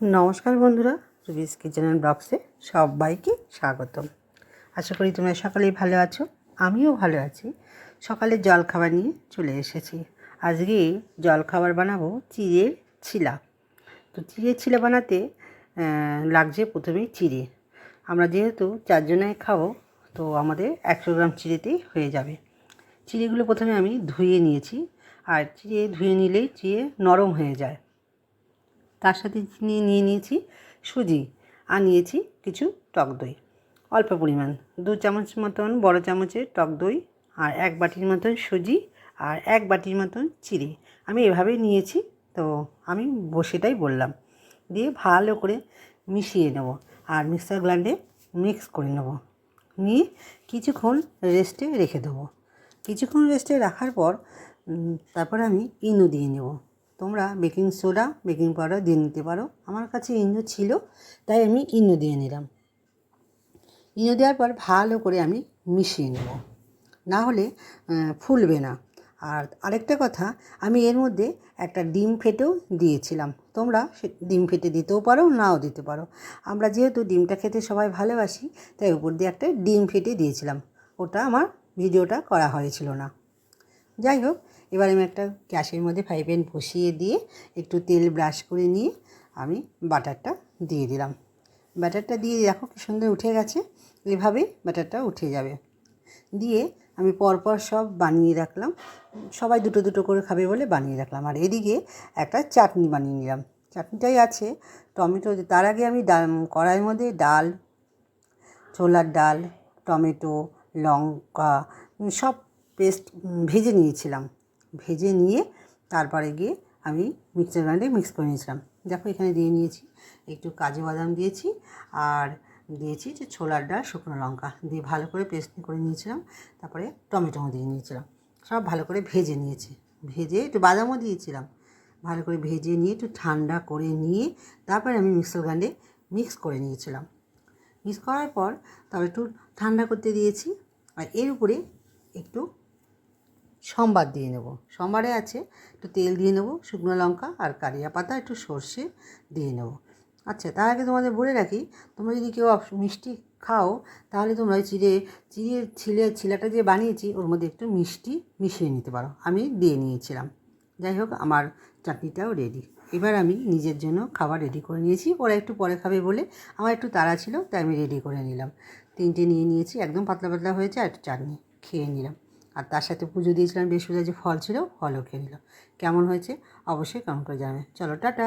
নমস্কার বন্ধুরা, রুবিস kitchen and ব্লগসে সবাইকে স্বাগতম। আশা করি তোমরা সকলেই ভালো আছো, আমিও ভালো আছি। সকালের জলখাবার নিয়ে চলে এসেছি। আজকে জলখাবার বানাবো চিড়ের ছিলা। তো চিড়ের ছিলা বানাতে লাগছে প্রথমেই চিড়ে। আমরা যেহেতু 4 জনে খাবো, তো আমাদের 100 গ্রাম চিড়েতেই হয়ে যাবে। চিড়েগুলো প্রথমে আমি ধুয়ে নিয়েছি, আর চিড়ে ধুয়ে নিলেই চিড়ে নরম হয়ে যায়। তার সাথে নিয়ে নিয়েছি সুজি, আর নিয়েছি কিছু টক দই, অল্প পরিমাণ 2 চামচ মতন বড় চামচের টক দই, আর 1 বাটির মতন সুজি, আর 1 বাটির মতন চিড়ে। আমি এভাবেই নিয়েছি, তো আমি সেটাই বললাম। দিয়ে ভালো করে মিশিয়ে নেব, আর মিক্সার গ্রাইন্ডে মিক্স করে নেব। নিয়ে কিছুক্ষণ রেস্টে রেখে দেবো। কিছুক্ষণ রেস্টে রাখার পর তারপর আমি ইনো দিয়ে নেব। তোমরা বেকিং সোডা, বেকিং পাউডার দিয়ে নিতে পারো। আমার কাছে ইনো ছিল, তাই আমি ইনো দিয়ে নিলাম। ইনো দেওয়ার পর ভালো করে আমি মিশিয়ে নেব, না হলে ফুলবে না। আর আরেকটা কথা, আমি এর মধ্যে একটা ডিম ফেটেও দিয়েছিলাম। তোমরা ডিম ফেটে দিতেও পারো, নাও দিতে পারো। আমরা যেহেতু ডিমটা খেতে সবাই ভালোবাসি, তাই উপর দিয়ে একটা ডিম ফেটে দিয়েছিলাম। ওটা আমার ভিডিওটা করা হয়েছিল না। যাই হোক, এবার আমি একটা গ্যাসের মধ্যে ফ্রাই প্যান বসিয়ে দিয়ে একটু তেল ব্রাশ করে নিয়ে আমি বাটারটা দিয়ে দিলাম। ব্যাটারটা দিয়ে দেখো কি সুন্দর উঠে গেছে। এভাবেই ব্যাটারটা উঠে যাবে। দিয়ে আমি পরপর সব বানিয়ে রাখলাম। সবাই দুটো দুটো করে খাবে বলে বানিয়ে রাখলাম। আর এদিকে একটা চাটনি বানিয়ে নিলাম। চাটনিটাই আছে টমেটো। তার আগে আমি কড়াইয়ের মধ্যে ডাল, ছোলার ডাল, টমেটো, লঙ্কা সব পেস্ট ভেজে নিয়েছিলাম। ভেজে নিয়ে তারপরে গিয়ে আমি মিক্সার গ্রাইন্ডারে মিক্স করে নিয়েছিলাম। দেখো এখানে দিয়ে নিয়েছি একটু কাজু বাদাম দিয়েছি, আর দিয়েছি যে ছোলার ডাল, শুকনো লঙ্কা দিয়ে ভালো করে পেস্ট করে নিয়েছিলাম। তারপরে টমেটো দিয়ে নিয়েছিলাম। সব ভালো করে ভেজে নিয়েছি। ভেজে একটু বাদামও দিয়েছিলাম। ভালো করে ভেজে নিয়ে একটু ঠান্ডা করে নিয়ে তারপরে আমি মিক্সার গ্রাইন্ডারে মিক্স করে নিয়েছিলাম। মিক্স করার পর তারপর একটু ঠান্ডা করতে দিয়েছি। আর এর উপরে একটু সম্বার দিয়ে নেব। সম্বারে আছে একটু তেল দিয়ে নেব, শুকনো লঙ্কা আর কারিয়া পাতা, একটু সর্ষে দিয়ে নেব। আচ্ছা, তার আগে তোমাদের বলে রাখি, তোমরা যদি কেউ মিষ্টি খাও, তাহলে তোমরা ছিলাটা যে বানিয়েছি ওর মধ্যে একটু মিষ্টি মিশিয়ে নিতে পারো। আমি দিয়ে নিয়েছিলাম। যাই হোক, আমার চাটনিটাও রেডি। এবার আমি নিজের জন্য খাবার রেডি করে নিয়েছি। ওরা একটু পরে খাবে বলে আমার একটু তাড়া ছিল, তাই আমি রেডি করে নিলাম। 3টে নিয়ে নিয়েছি, একদম পাতলা পাতলা হয়েছে। আর একটু চাটনি খেয়ে নিলাম। আর তার সাথে পুজো দিয়েছিলাম, বৃহস্পতিবার যে ফল ছিল, ফলও খেয়ে নিলাম। কেমন হয়েছে অবশ্যই কমেন্ট করে জানাবে। চলো, টাটা।